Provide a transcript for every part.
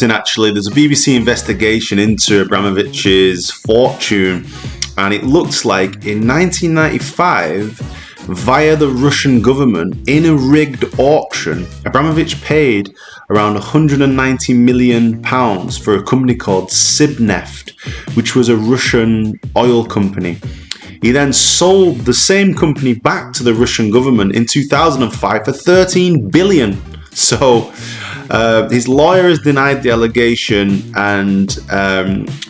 interesting, actually. There's a BBC investigation into Abramovich's fortune, and it looks like in 1995, via the Russian government, in a rigged auction, Abramovich paid around £190 million for a company called Sibneft, which was a Russian oil company. He then sold the same company back to the Russian government in 2005 for $13 billion. So his lawyer has denied the allegation, and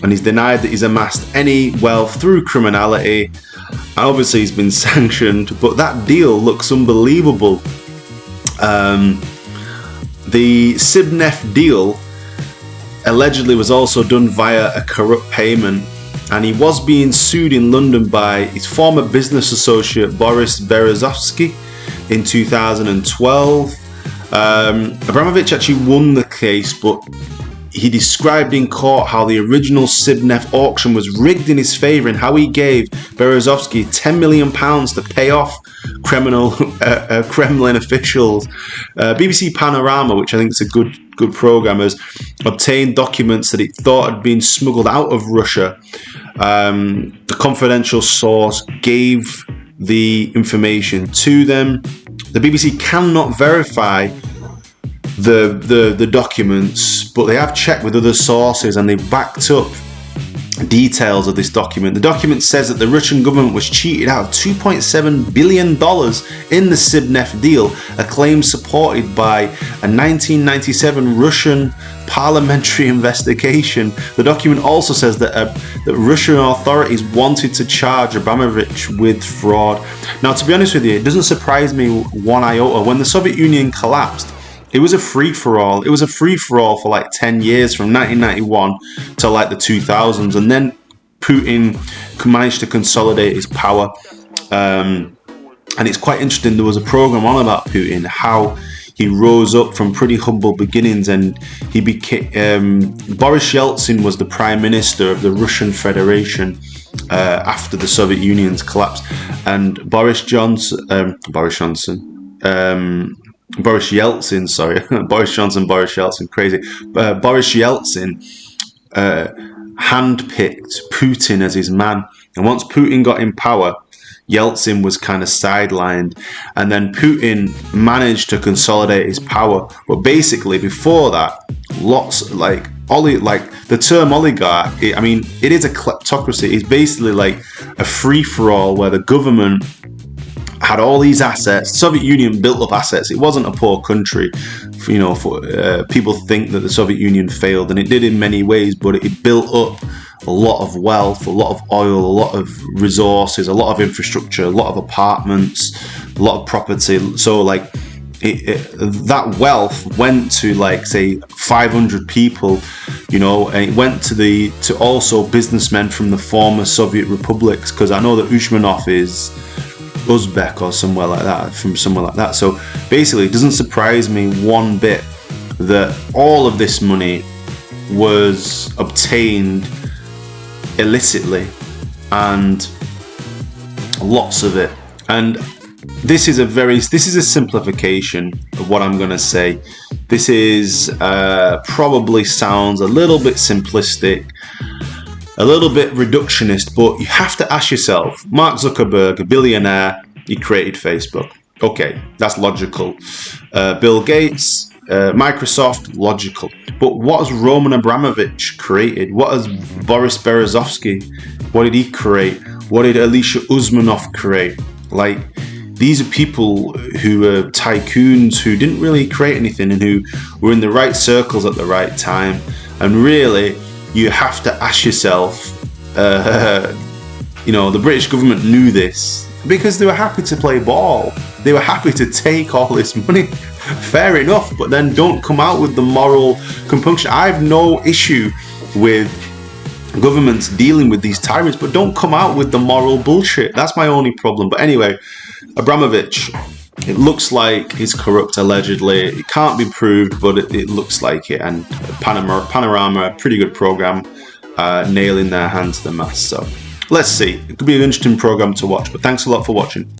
he's denied that he's amassed any wealth through criminality. Obviously, he's been sanctioned, but that deal looks unbelievable. The Sibneft deal allegedly was also done via a corrupt payment, and he was being sued in London by his former business associate Boris Berezovsky in 2012. Abramovich actually won the case, but he described in court how the original Sibneft auction was rigged in his favour and how he gave Berezovsky £10 million to pay off Kremlin officials. BBC Panorama, which I think is a good programme, has obtained documents that it thought had been smuggled out of Russia. The confidential source gave the information to them. The BBC cannot verify the documents, but they have checked with other sources and they've backed up details of this document. The document says that the Russian government was cheated out of $2.7 billion in the Sibneft deal, a claim supported by a 1997 Russian parliamentary investigation. The document also says that Russian authorities wanted to charge Abramovich with fraud. Now, to be honest with you, it doesn't surprise me one iota. When the Soviet Union collapsed, it was a free-for-all. It was a free-for-all for like 10 years, from 1991 to like the 2000s. And then Putin managed to consolidate his power. And it's quite interesting. There was a program on about Putin, how he rose up from pretty humble beginnings, and he became... Boris Yeltsin was the Prime Minister of the Russian Federation after the Soviet Union's collapse. And Boris Yeltsin, crazy. Boris Yeltsin handpicked Putin as his man. And once Putin got in power, Yeltsin was kind of sidelined. And then Putin managed to consolidate his power. But basically, before that, the term oligarch, it is a kleptocracy. It's basically like a free-for-all where the government had all these assets. The Soviet Union built up assets. It wasn't a poor country. People think that the Soviet Union failed, and it did in many ways, but it built up a lot of wealth, a lot of oil, a lot of resources, a lot of infrastructure, a lot of apartments, a lot of property. So that wealth went to, like, say, 500 people, and it went to also businessmen from the former Soviet republics, because I know that Usmanov is Uzbek or somewhere like that. So basically, it doesn't surprise me one bit that all of this money was obtained illicitly, and lots of it. And this is a simplification of what I'm going to say. This is probably sounds a little bit simplistic, a little bit reductionist, but you have to ask yourself, Mark Zuckerberg, a billionaire, he created Facebook. Okay, that's logical. Bill Gates, Microsoft, logical. But what has Roman Abramovich created? What has Boris Berezovsky, what did he create? What did Alisher Usmanov create? Like, these are people who are tycoons who didn't really create anything and who were in the right circles at the right time. And really, you have to ask yourself, the British government knew this because they were happy to play ball. They were happy to take all this money. Fair enough, but then don't come out with the moral compunction. I have no issue with governments dealing with these tyrants, but don't come out with the moral bullshit. That's my only problem. But anyway, Abramovich, it looks like he's corrupt, allegedly. It can't be proved, but it looks like it. And Panorama, a pretty good program, nailing their hand to the mast. So let's see. It could be an interesting program to watch. But thanks a lot for watching.